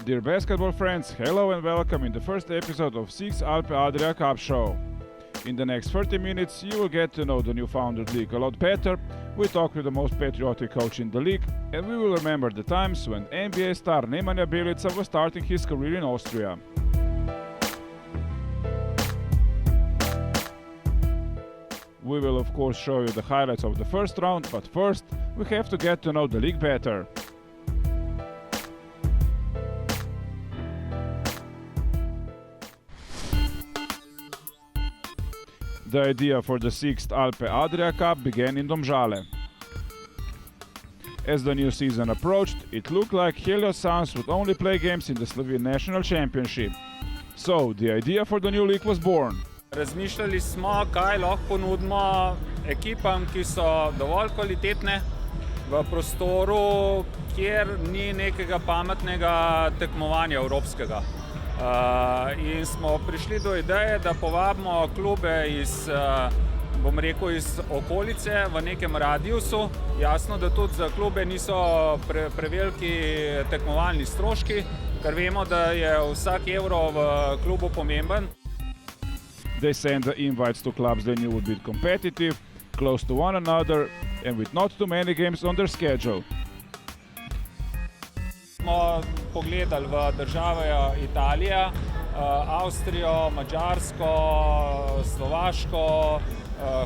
Dear basketball friends, hello and welcome in the first episode of Sixt Alpe Adria Cup show. In the next 30 minutes you will get to know the new-founded league a lot better, we talk with the most patriotic coach in the league, and we will remember the times when NBA star Nemanja Bjelica was starting his career in Austria. We will of course show you the highlights of the first round, but first we have to get to know the league better. The idea for the Sixt Alpe Adria Cup began in Domžale. As the new season approached, it looked like Helios Suns would only play games in the Slovene National Championship. So, the idea for the new league was born. Razmišljali smo, kaj lahko ponudimo ekipam, ki so dovolj kvalitetne v prostoru, kjer ni nekega pametnega tekmovanja evropskega. In smo prišli do ideje, da povabimo klube iz okolice v nekem radiusu. Jasno, da tudi za klube niso preveliki tekmovalni stroški, ker vemo, da je vsak evro v klubu pomemben. They sent the invites to clubs they knew would be competitive, close to one another, and with not too many games on their schedule. Smo pogledali v države Italija, Avstrijo, Madžarsko, Slovaško,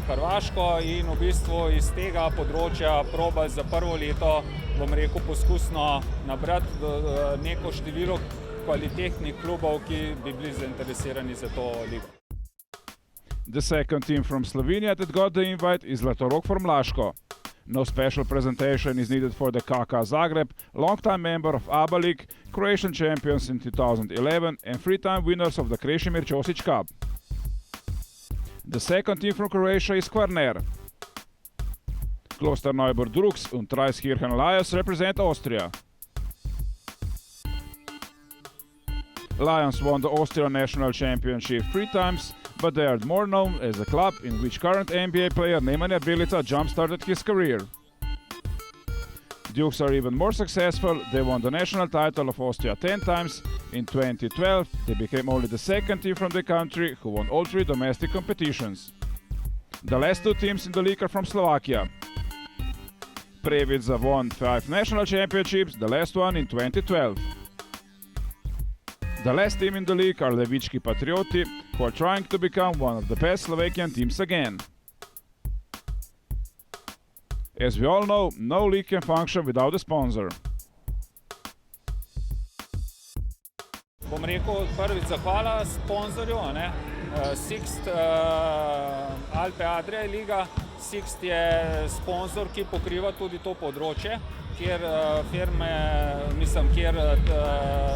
Hrvaško in v bistvu iz tega področja probali za prvo leto, poskusno nabrati neko število kvalitetnih klubov, ki bi bili zainteresirani za to ligo. The second team from Slovenia that got the invite is Zlatorog from Laško. No special presentation is needed for the KK Zagreb, long-time member of ABA League, Croatian champions in 2011 and three-time winners of the Krešimir Ćosić Cup. The second team from Croatia is Kvarner. Klosterneuburg Drugs und Traiskirchen Lions represent Austria. Lions won the Austrian National Championship 3 times, but they are more known as a club in which current NBA player Nemanja Bjelica jump-started his career. Dukes are even more successful. They won the national title of Austria 10 times. In 2012, they became only the second team from the country who won all 3 domestic competitions. The last 2 teams in the league are from Slovakia. Prievidza won 5 national championships, the last one in 2012. The last team in the league are Levički Patrioti, who are trying to become one of the best Slovakian teams again. As we all know, no league can function without a sponsor. Prvič zahvala sponzorju, Sixt Alpe Adria liga. Sixt je sponzor, ki pokriva tudi to področje, kjer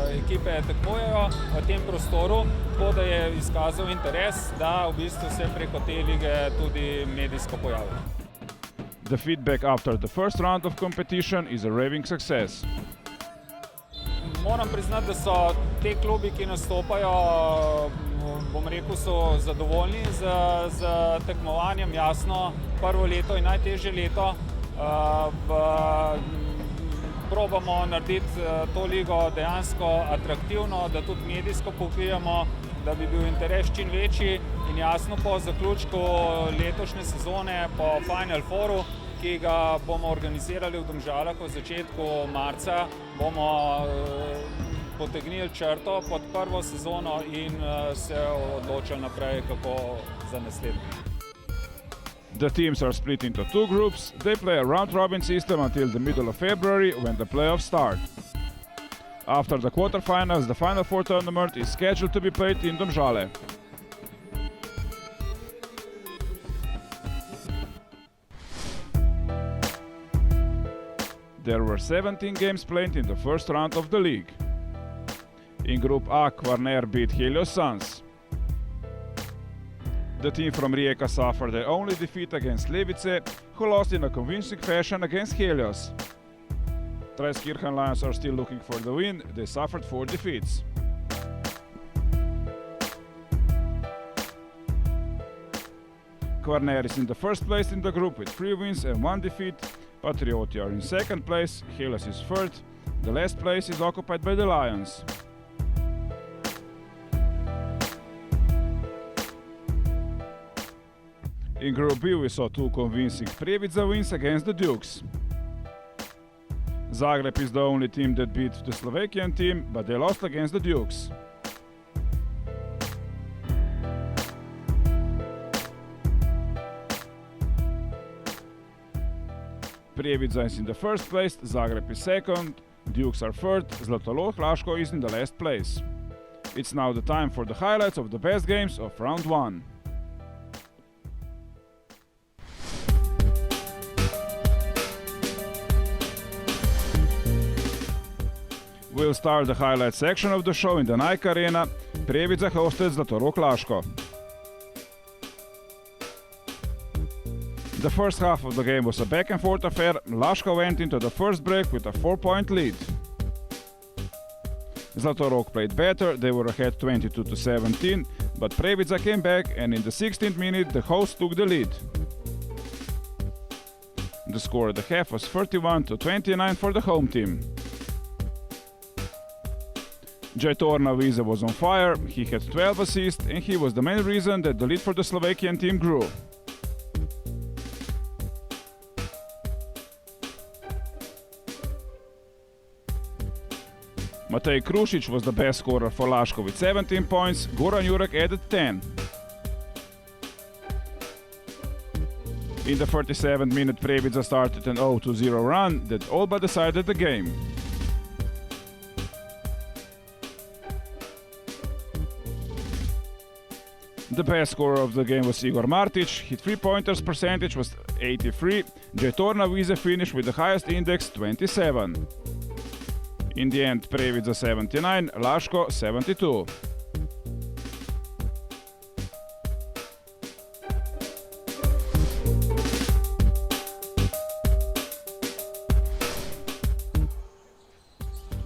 ekipe tekmujejo v tem prostoru, tako da je izkazal interes, da v bistvu se preko te lige tudi medijsko pojavi. The feedback after the first round of competition is a raving success. Moram priznati, da so te klubi, ki nastopajo, so zadovoljni z tekmovanjem. Jasno, prvo leto je najtežje leto. Probamo narediti to ligo dejansko atraktivno, da tudi medijsko pokrijemo, da bi bil interes čim večji. In jasno, po zaključku letošnje sezone, po Final Fouru, ki ga bomo organizirali v Domžalah v začetku marca, bomo potegnili črto pod prvo sezono in se odločili naprej, kako za naslednjo. The teams are split into 2 groups. They play a round-robin system until the middle of February when the playoffs start. After the quarterfinals, the Final Four tournament is scheduled to be played in Domžale. There were 17 games played in the first round of the league. In Group A, Kvarner beat Helios Suns. The team from Rijeka suffered their only defeat against Levice, who lost in a convincing fashion against Helios. Traiskirchen Lions are still looking for the win. They suffered 4 defeats. Kvarner is in the first place in the group with 3 wins and 1 defeat. Patrioti are in second place, Helios is third, The last place is occupied by the Lions. In Group B we saw two convincing Prievidza wins against the Dukes. Zagreb is the only team that beat the Slovakian team, but they lost against the Dukes. Prievidza is in the first place, Zagreb is second, Dukes are third, Zlatorog Laško is in the last place. It's now the time for the highlights of the best games of round 1. We'll start the highlight section of the show in the Nike Arena. Prievidza hosted Zlatorog Laško. The first half of the game was a back and forth affair. Laško went into the first break with a 4-point lead. Zlatorog played better, they were ahead 22-17, but Prievidza came back and in the 16th minute the hosts took the lead. The score at the half was 31-29 for the home team. Jaitorna Viza was on fire, he had 12 assists and he was the main reason that the lead for the Slovakian team grew. Matej Krušić was the best scorer for Laško with 17 points, Goran Jurek added 10. In the 37th minute Prievidza started an 0-0 run that all but decided the game. The best scorer of the game was Igor Martic, his three-pointers percentage was 83, Jaitorna Viza finished with the highest index 27. In the end, Prievidza 79, Laško 72.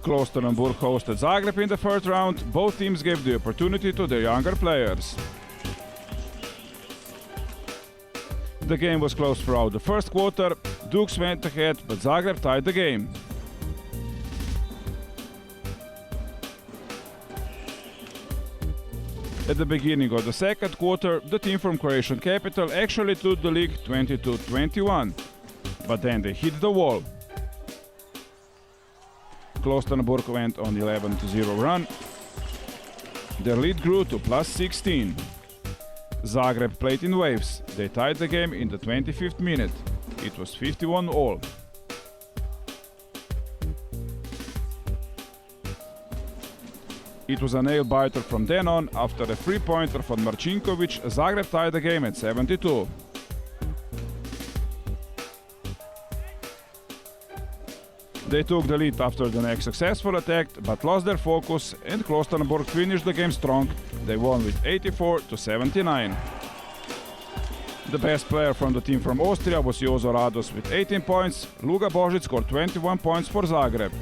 Klosterbourg hosted Zagreb in the third round. Both teams gave the opportunity to their younger players. The game was close throughout the first quarter. Dukes went ahead, but Zagreb tied the game. At the beginning of the second quarter, the team from Croatian capital actually took the lead 22-21, but then they hit the wall. Klosterbourg went on 11-0 run. Their lead grew to plus 16. Zagreb played in waves. They tied the game in the 25th minute. It was 51-all. It was a nail-biter from then on. After a three-pointer from Marcinkovic, Zagreb tied the game at 72. They took the lead after the next successful attack, but lost their focus, and Klosterbourg finished the game strong. They won with 84-79. The best player from the team from Austria was Jozo Rados with 18 points. Luka Božić scored 21 points for Zagreb.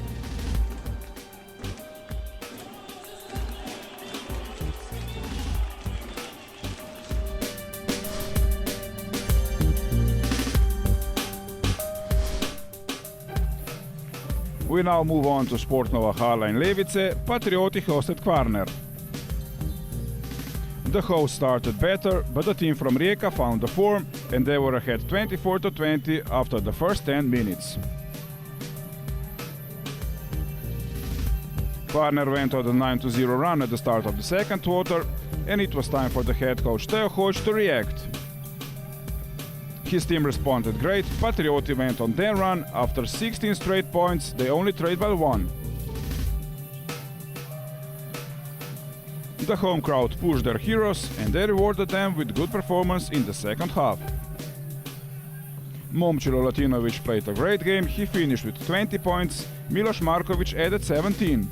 We now move on to Sportnova hala in Levice. Patrioti hosted Kvarner. The hosts started better, but the team from Rijeka found the form and they were ahead 24-20 after the first 10 minutes. Kvarner went on a 9-0 run at the start of the second quarter, and it was time for the head coach Teo Hoč to react. His team responded great. Patrioti went on their run. After 16 straight points, they only trailed by 1. The home crowd pushed their heroes and they rewarded them with good performance in the second half. Momčilo Latinovic played a great game. He finished with 20 points. Miloš Markovic added 17.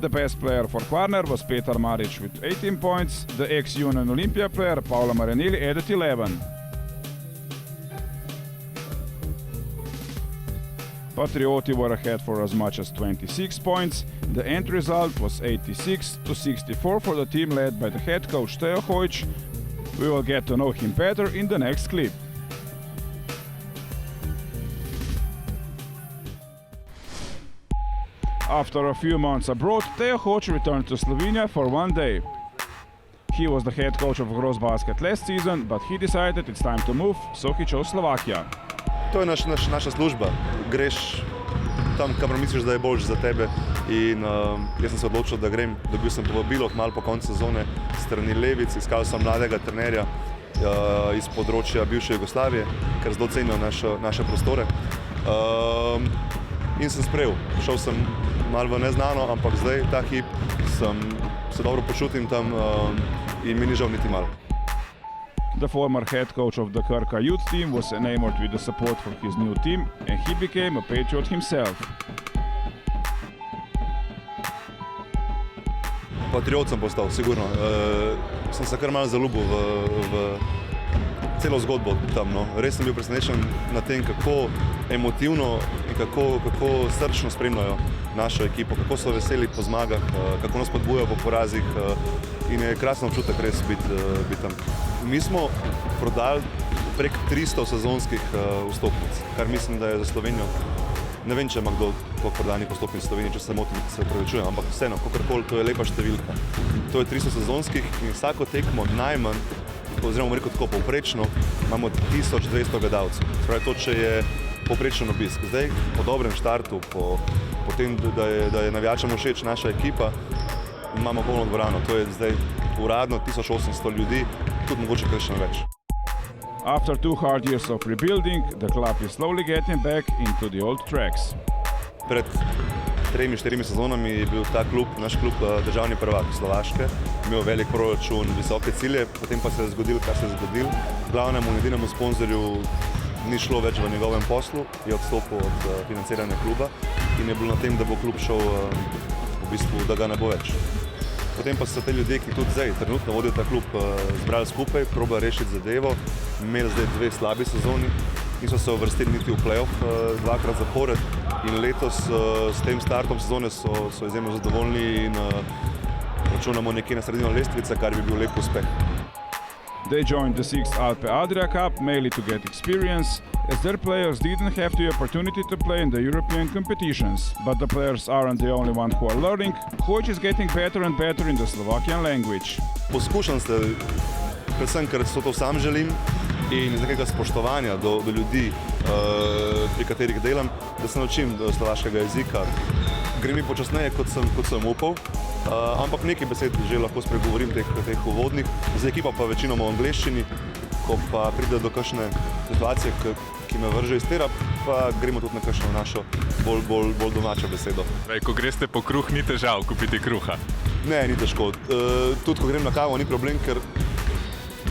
The best player for Kvarner was Petar Maric with 18 points. The ex-Union Olimpija player Paolo Marinelli added 11. Patrioti were ahead for as much as 26 points. The end result was 86-64 for the team led by the head coach Teo Hoč. We will get to know him better in the next clip. After a few months abroad, Teo Hoč returned to Slovenia for one day. He was the head coach of Gross Basket last season, but he decided it's time to move, so he chose Slovakia. To je naša služba. Greš tam, kamor misliš, da je boljše za tebe. In jaz sem se odločil, da grem. Dobil sem povabilo malo po koncu sezone strani Levic, iskal sem mladega trenerja iz področja bivše Jugoslavije, ker zelo cenijo naše prostore. In sem sprejel. Šel sem malo v neznano, ampak zdaj, ta hip, se dobro počutim tam in mi ni žal niti malo. The former head coach of the Krka youth team was enamored with the support for his new team, and he became a patriot himself. Patriot sem postal, sigurno. Sem se kar malo zaljubil v celo zgodbo tam. No. Res sem bil presenečen na tem, kako emotivno in kako srčno spremljajo našo ekipo, kako so veseli po zmagah, kako nas podbujajo po porazih in je krasen občutek res biti tam. Mi smo prodali prek 300 sezonskih vstopnic, kar mislim, da je za Slovenijo. Ne vem, če ima kdo toliko prodanih vstopnic v Sloveniji, če se motim, se opravičujem, ampak vseeno, kakorkoli, to je lepa številka. To je 300 sezonskih in vsako tekmo najmanj, oziroma bomo rekel tako povprečno, imamo 1200 gledalcev. Spravi to, če je povprečen obisk. Zdaj, po dobrem štartu, po tem, da je navijačem všeč naša ekipa, imamo polno dvorano. To je zdaj uradno 1800 ljudi, tudi mogoče kaj še več. After 2 hard years of rebuilding, the club is slowly getting back into the old tracks. Pred 3-4 sezonami je bil ta klub, naš klub, državni prvak Slovaške, imel velik proračun, visoke cilje, potem pa se je zgodilo, kar se je zgodilo. Glavnemu in edinemu sponzorju ni šlo več v njegovem poslu, je odstopil od financiranja kluba in je bilo na tem, da bo klub šel v bistvu, da ga ne bo več. Potem pa so te ljudje, ki tudi zdaj trenutno vodijo ta klub, zbrali skupaj, probali rešiti zadevo, imeli zdaj 2 slabi sezoni, niso se uvrstili niti v play-off 2krat zapored in letos s tem startom sezone so izjemno zadovoljni in računamo nekje na sredino lestvice, kar bi bil lep uspeh. They joined the Sixt Alpe Adria Cup mainly to get experience, as their players didn't have the opportunity to play in the European competitions. But the players aren't the only ones who are learning. Coach is getting better and better in the Slovakian language. Poskušam se, predvsem ker so to sam želim in iz nekega spoštovanja do ljudi, pri katerih delam, da se naučim slovaškega jezika. Gre mi počasneje, kot sem upal, ampak nekaj besed že lahko spregovorim teh uvodnih. Za ekipa pa večinoma v angleščini, ko pa pride do kakšne situacije, ki me vrže iz tira, pa gremo tudi na kakšno našo bolj domačo besedo. Ko greste po kruh, ni težav kupiti kruha? Ne, ni težko. Tudi ko grem na kavo, ni problem, ker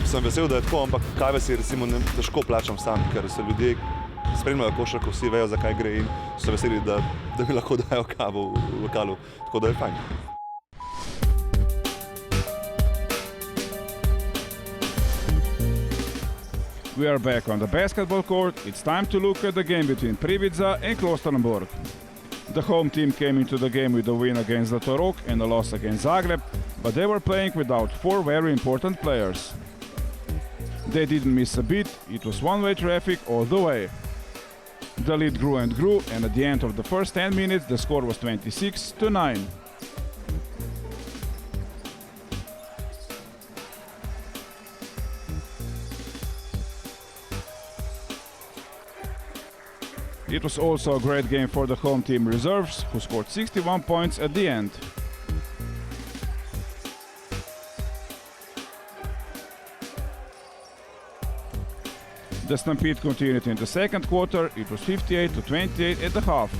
sem vesel, da je tako, ampak kave si recimo težko plačam sam, ker se ljudje spremljajo košarko, vsi vejo, zakaj gre in so veseli, da mi lahko dajo kavo v lokalu, tako da je fajn. We are back on the basketball court. It's time to look at the game between Prievidza and Klosternborg. The home team came into the game with a win against Zlatorog and a loss against Zagreb, but they were playing without 4 very important players. They didn't miss a beat, it was one-way traffic all the way. The lead grew and grew, and at the end of the first 10 minutes the score was 26-9. It was also a great game for the home team reserves, who scored 61 points at the end. The stampede continued in the second quarter. It was 58-28 at the half.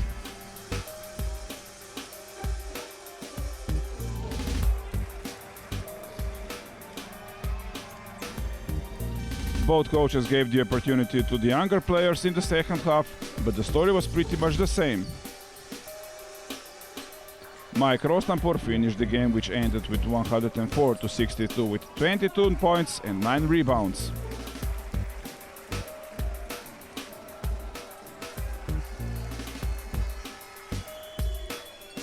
Both coaches gave the opportunity to the younger players in the second half, but the story was pretty much the same. Mike Rostampur finished the game, which ended with 104-62 with 22 points and 9 rebounds.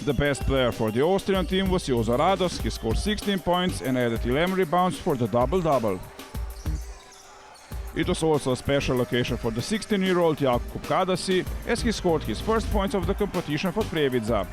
The best player for the Austrian team was Jozo Rados. He scored 16 points and added 11 rebounds for the double-double. It was also a special occasion for the 16-year-old Jakub Kadasi, as he scored his first points of the competition for Prievidza.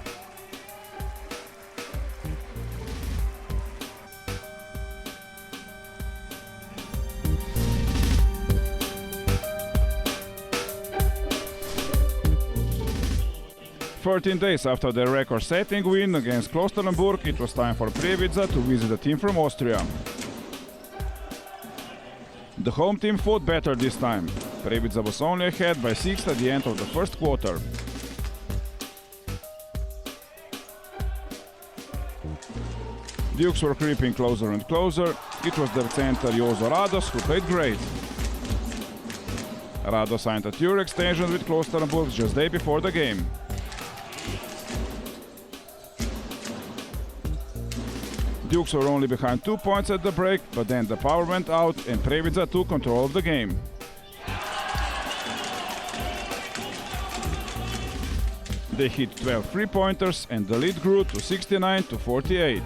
13 days after their record-setting win against Klosterneuburg, it was time for Previtza to visit a team from Austria. The home team fought better this time. Previtza was only ahead by 6 at the end of the first quarter. Dukes were creeping closer and closer. It was their center Jozo Rados who played great. Rados signed a 2-year extension with Klosterneuburg just day before the game. Dukes were only behind 2 points at the break, but then the power went out and Previtza took control of the game. They hit 12 3-pointers and the lead grew to 69-48.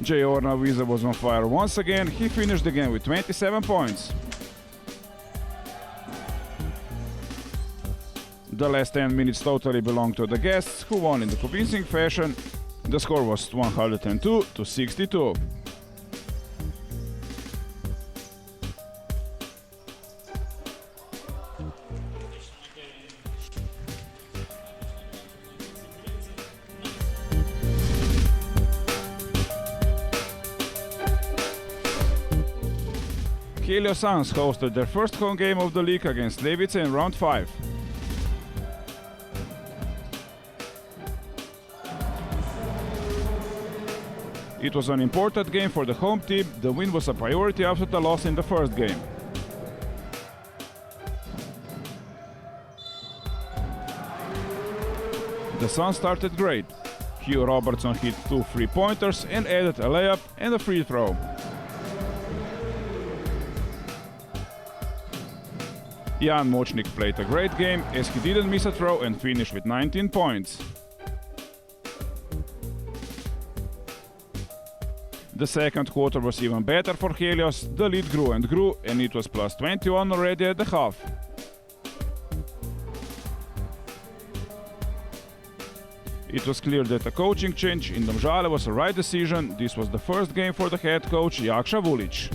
Jay Ornaviza was on fire once again. He finished the game with 27 points. The last 10 minutes totally belonged to the guests, who won in the convincing fashion. The score was 102-62. Helios Suns hosted their first home game of the league against Levice in round 5. It was an important game for the home team. The win was a priority after the loss in the first game. The Suns started great. Hugh Robertson hit 2 3-pointers and added a layup and a free throw. Jan Močnik played a great game as he didn't miss a throw and finished with 19 points. The second quarter was even better for Helios. The lead grew and grew, and it was plus 21 already at the half. It was clear that a coaching change in Domžale was the right decision. This was the first game for the head coach Jakša Vulić.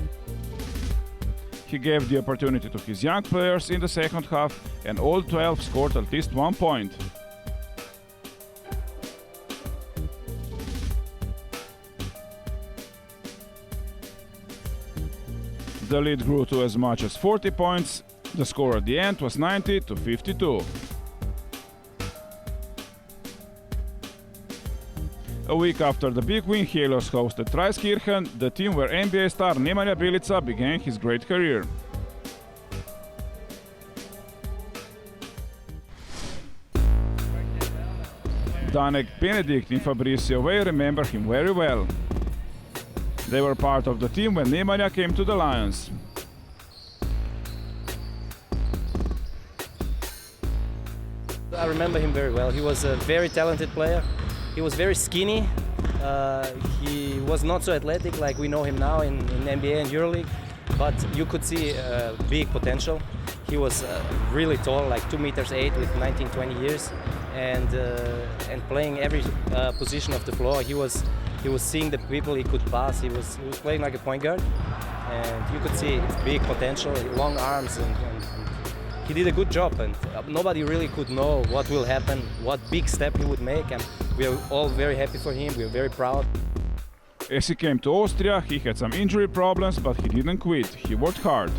He gave the opportunity to his young players in the second half, and all 12 scored at least 1 point. The lead grew to as much as 40 points. The score at the end was 90-52. A week after the big win, Helios hosted Traiskirchen, the team where NBA star Nemanja Bjelica began his great career. Danek, Benedikt and Fabricio Way remember him very well. They were part of the team when Nemanja came to the Lions. I remember him very well. He was a very talented player. He was very skinny. He was not so athletic like we know him now in NBA and EuroLeague, but you could see big potential. He was really tall, like 2 meters 8 with 19-20 years, and playing every position of the floor. He was seeing the people he could pass. He was playing like a point guard, and you could see big potential, long arms, and he did a good job. And nobody really could know what will happen, what big step he would make, and we are all very happy for him. We are very proud. As he came to Austria, he had some injury problems, but he didn't quit. He worked hard.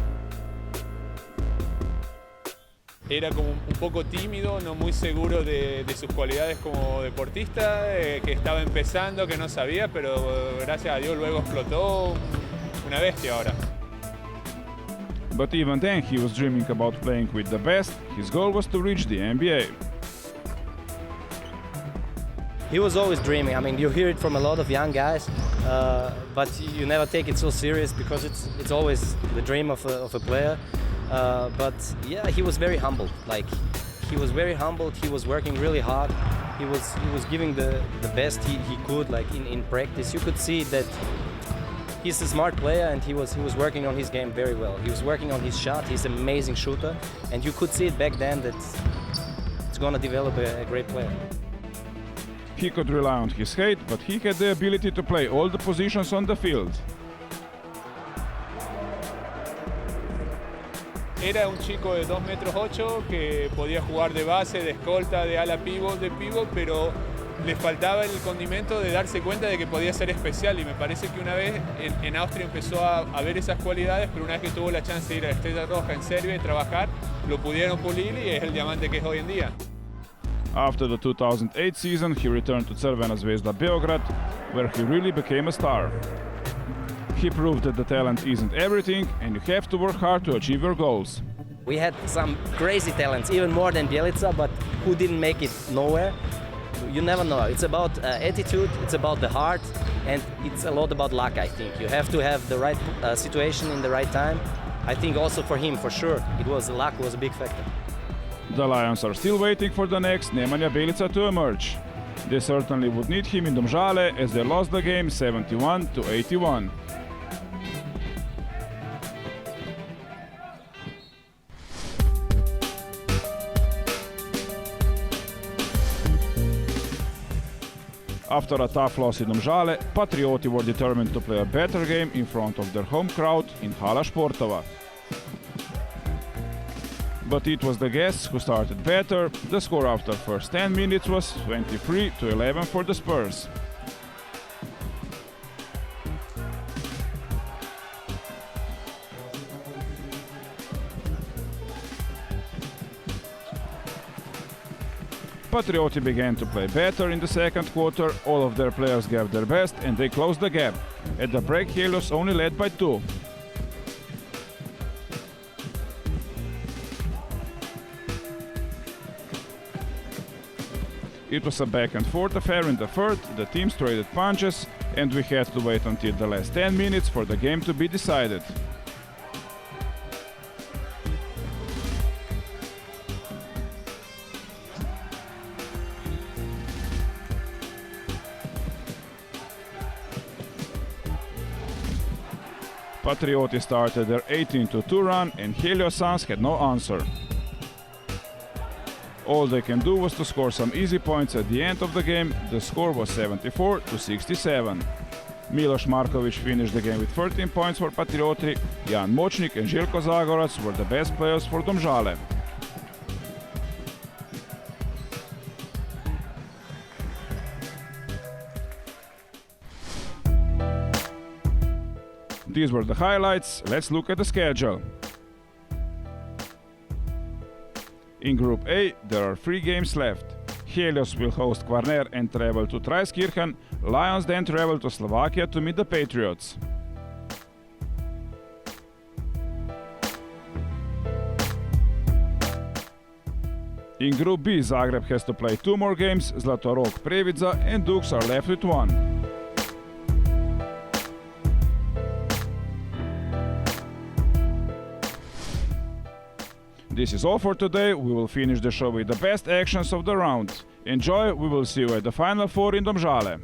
Era como un poco tímido, no muy seguro de sus cualidades como deportista, que estaba empezando, que no sabía, pero gracias a Dios luego explotó, una bestia ahora. But even then, he was dreaming about playing with the best. His goal was to reach the NBA. He was always dreaming. I mean, you hear it from a lot of young guys, but you never take it so serious because it's always the dream of a player. But yeah, he was very humble. Like, he was very humbled. He was working really hard. He was giving the best he could, like in practice. You could see that he's a smart player, and he was working on his game very well. He was working on his shot. He's an amazing shooter, and you could see it back then that it's gonna develop a great player. He could rely on his height, but he had the ability to play all the positions on the field. Era un chico de 2 metros 8 que podía jugar de base, de escolta, de ala pivot, de pivot, pero le faltaba el condimento de darse cuenta de que podía ser especial, y me parece que una vez en Austria empezó a ver esas cualidades, pero una vez que tuvo la chance de ir a Estrella Roja en Serbia y trabajar, lo pudieron pulir y es el diamante que es hoy en día. After the 2008 season, he returned to Crvena Zvezda Beograd, where he really became a star. He proved that the talent isn't everything, and you have to work hard to achieve your goals. We had some crazy talents, even more than Bjelica, but who didn't make it nowhere. You never know. It's about attitude, it's about the heart, and it's a lot about luck, I think. You have to have the right situation in the right time. I think also for him, for sure, luck was a big factor. The Lions are still waiting for the next Nemanja Bjelica to emerge. They certainly would need him in Domžale, as they lost the game 71-81. After a tough loss in Domžale, Patrioti were determined to play a better game in front of their home crowd in Hala Športova. But it was the guests who started better. The score after first 10 minutes was 23-11 for the Spurs. Patrioti began to play better in the second quarter. All of their players gave their best and they closed the gap. At the break, Helios only led by 2. It was a back and forth affair in the third. The teams traded punches, and we had to wait until the last 10 minutes for the game to be decided. Patrioti started their 18-2 run, and Helios Suns had no answer. All they can do was to score some easy points at the end of the game. The score was 74-67. Miloš Marković finished the game with 13 points for Patrioti. Jan Močnik and Željko Zagorac were the best players for Domžale. These were the highlights. Let's look at the schedule. In Group A, there are 3 games left. Helios will host Kvarner and travel to Traiskirchen. Lions then travel to Slovakia to meet the Patriots. In Group B, Zagreb has to play 2 more games. Zlatorog, Previdza and Dukes are left with 1. This is all for today. We will finish the show with the best actions of the round. Enjoy, we will see you at the Final Four in Domžale.